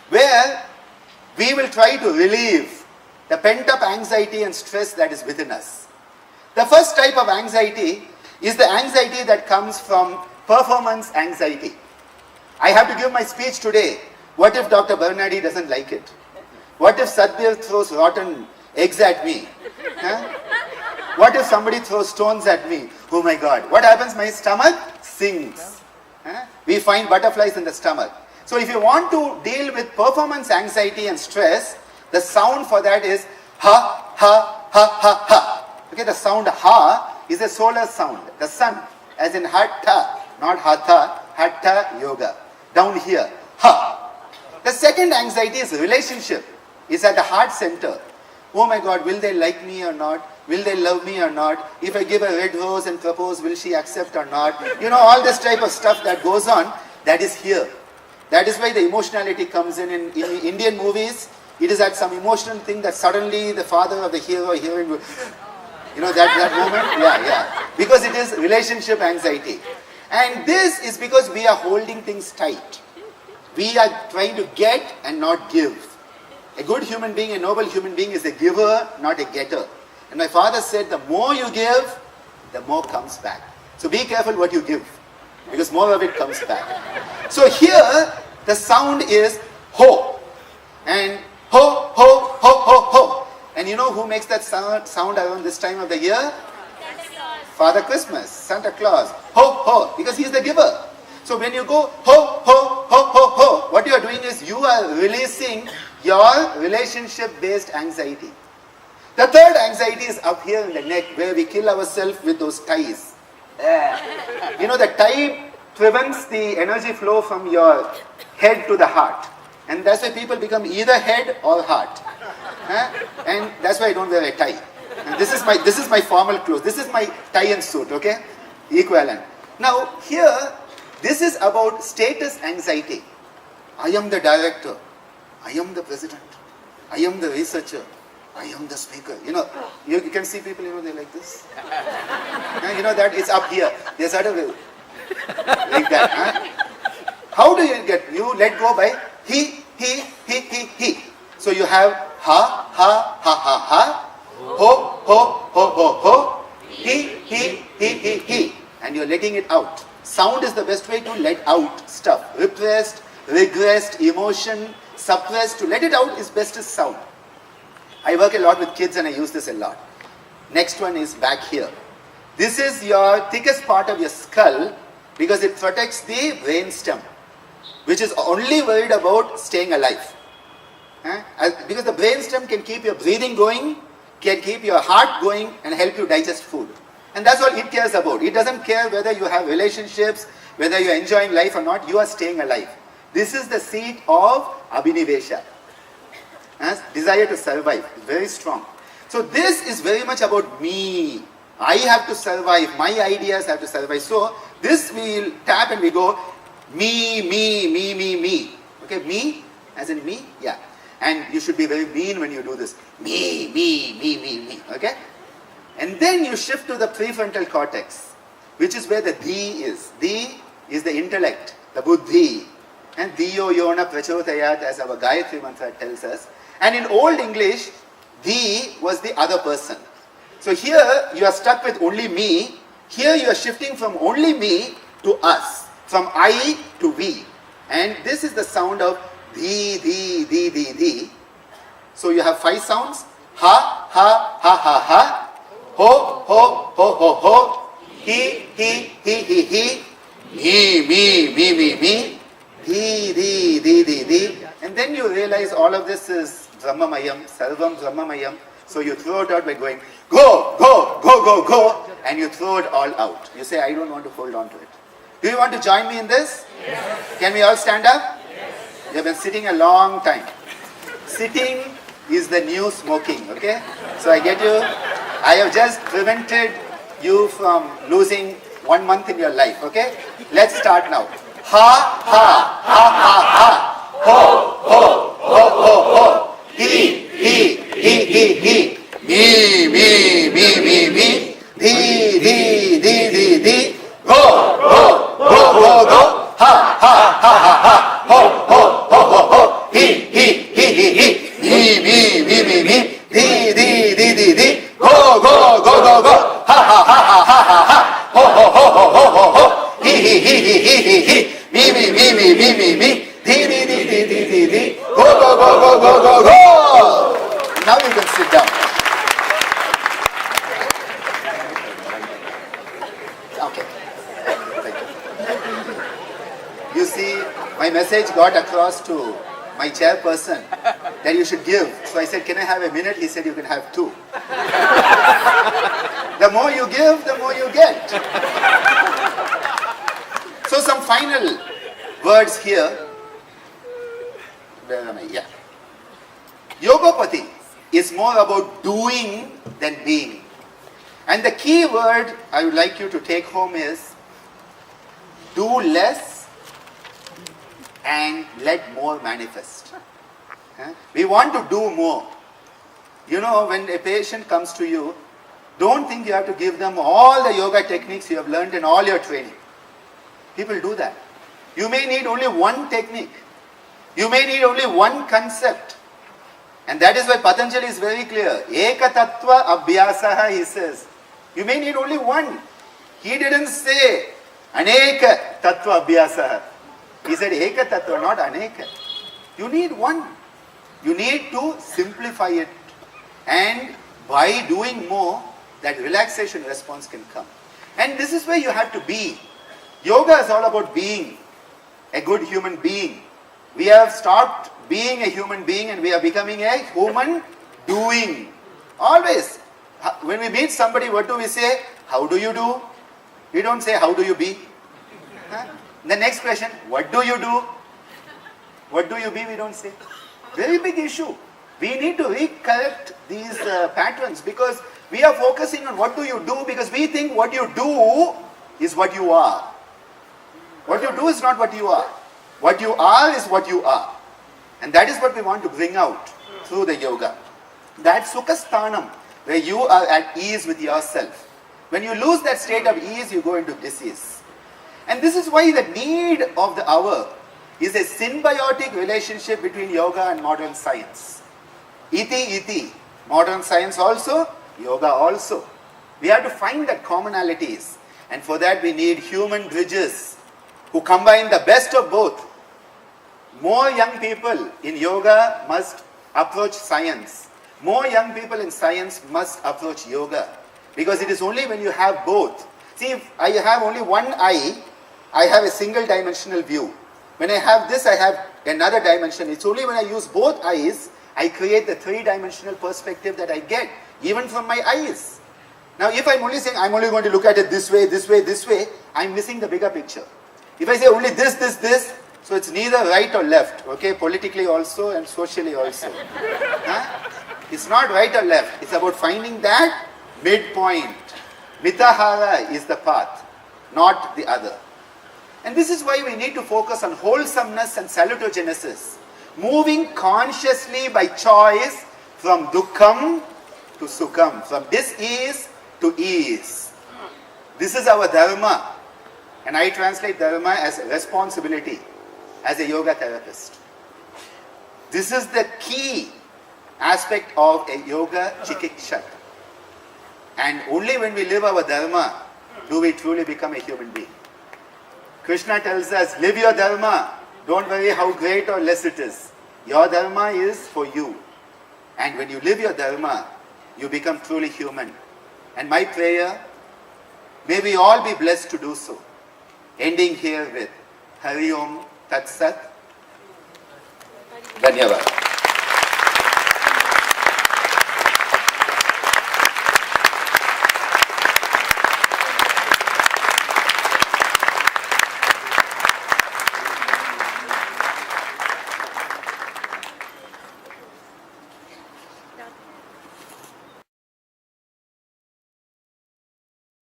where we will try to relieve the pent-up anxiety and stress that is within us. The first type of anxiety is the anxiety that comes from performance anxiety. I have to give my speech today. What if Dr. Bhavanani doesn't like it? What if Sadhguru throws rotten eggs at me? What if somebody throws stones at me? Oh my God. What happens? My stomach sinks. We find butterflies in the stomach. So if you want to deal with performance anxiety and stress, the sound for that is ha, ha, ha, ha, ha. Okay, the sound ha is a solar sound. The sun, as in hatha, not hatha, hatha yoga. Down here, ha. The second anxiety is relationship. It's at the heart center. Oh my God, will they like me or not? Will they love me or not? If I give a red rose and propose, will she accept or not? You know, all this type of stuff that goes on, that is here. That is why the emotionality comes in Indian movies. It is at some emotional thing that suddenly the father of the hero or heroine will, you know, that moment? Yeah. Because it is relationship anxiety. And this is because we are holding things tight. We are trying to get and not give. A good human being, a noble human being is a giver, not a getter. And my father said, the more you give, the more comes back. So be careful what you give, because more of it comes back. So here, the sound is ho. And ho, ho, ho, ho, ho. And you know who makes that sound around this time of the year? Father Christmas, Santa Claus. Ho, ho, because he is the giver. So when you go ho, ho, ho, ho, ho, what you are doing is you are releasing your relationship-based anxiety. The third anxiety is up here in the neck, where we kill ourselves with those ties. You know, the tie prevents the energy flow from your head to the heart. And that's why people become either head or heart. And that's why I don't wear a tie. And this is my formal clothes. This is my tie and suit, okay? Equivalent. Now, here, this is about status anxiety. I am the director. I am the president. I am the researcher. I am the speaker. You know, you can see people, you know, they're like this. You know that it's up here. They're sort of like that. How do you get? You let go by he. So you have ha, ha, ha, ha, ha, ho, ho, ho, ho, ho, he. And you're letting it out. Sound is the best way to let out stuff. Repressed, regressed, emotion, suppressed. To let it out is best as sound. I work a lot with kids and I use this a lot. Next one is back here. This is your thickest part of your skull because it protects the brain stem, which is only worried about staying alive. Because the brain stem can keep your breathing going, can keep your heart going and help you digest food. And that's all it cares about. It doesn't care whether you have relationships, whether you're enjoying life or not, you are staying alive. This is the seat of Abhinivesha. Desire to survive, very strong. So this is very much about me. I have to survive, my ideas have to survive. So this we will tap and we go, me. Okay, me, as in me, yeah. And you should be very mean when you do this. Me. Okay? And then you shift to the prefrontal cortex, which is where the dhi is. Dhi is the intellect, the buddhi. And dhiyo yona prachodayat, as our Gayatri mantra tells us. And in Old English, dhi was the other person. So here you are stuck with only me. Here you are shifting from only me to us. From I to we. And this is the sound of dhi. So you have 5 sounds. Ha, ha, ha, ha, ha. Ho, ho, ho, ho, ho. He. Me. Di. And then you realize all of this is Brahmamayam, Sarvam Brahmamayam. So you throw it out by going, go. And you throw it all out. You say, I don't want to hold on to it. Do you want to join me in this? Yes. Can we all stand up? Yes. You have been sitting a long time. Sitting is the new smoking, okay? So I get you. I have just prevented you from losing 1 month in your life, okay? Let's start now. Ha, ha, ha, ha, ha. Ho. He. Me. Di. Go. Ha. Ho. He. Di. Go. Now you can sit down. Okay. Thank you. You see, my message got across to my chairperson that you should give. So I said, can I have a minute? He said, you can have 2. The more you give, the more you get. So some final words here. Where am I? Yeah. Yogapati is more about doing than being. And the key word I would like you to take home is do less and let more manifest. We want to do more. You know, when a patient comes to you, don't think you have to give them all the yoga techniques you have learned in all your training. People do that. You may need only one technique. You may need only one concept. And that is why Patanjali is very clear. Eka tattva abhyasaha, he says. You may need only one. He didn't say aneka tattva abhyasaha. He said eka tattva, not aneka. You need one. You need to simplify it. And by doing more, that relaxation response can come. And this is where you have to be. Yoga is all about being a good human being. We have stopped being a human being and we are becoming a human doing. Always. When we meet somebody, what do we say? How do you do? We don't say, how do you be? The next question, what do you do? What do you be? We don't say. Very big issue. We need to recorrect these patterns because we are focusing on what do you do because we think what you do is what you are. What you do is not what you are. What you are is what you are. And that is what we want to bring out through the yoga. That sukhasthanam, where you are at ease with yourself. When you lose that state of ease, you go into disease. And this is why the need of the hour is a symbiotic relationship between yoga and modern science. Iti. Modern science also, yoga also. We have to find that commonalities. And for that we need human bridges who combine the best of both. More young people in yoga must approach science. More young people in science must approach yoga. Because it is only when you have both. See, if I have only one eye, I have a single dimensional view. When I have this, I have another dimension. It's only when I use both eyes, I create the three-dimensional perspective that I get, even from my eyes. Now, if I'm only saying, I'm only going to look at it this way, I'm missing the bigger picture. If I say only this, so it's neither right or left, okay, politically also and socially also. It's not right or left. It's about finding that midpoint. Mitahara is the path, not the other. And this is why we need to focus on wholesomeness and salutogenesis. Moving consciously by choice from dukkham to sukham, from dis-ease to ease. This is our dharma. And I translate dharma as responsibility as a yoga therapist. This is the key aspect of a yoga chikiksha. And only when we live our dharma do we truly become a human being. Krishna tells us, live your dharma. Don't worry how great or less it is. Your dharma is for you. And when you live your dharma, you become truly human. And my prayer, may we all be blessed to do so. Ending here with Hari Om Tat Sat. Dhanyavad.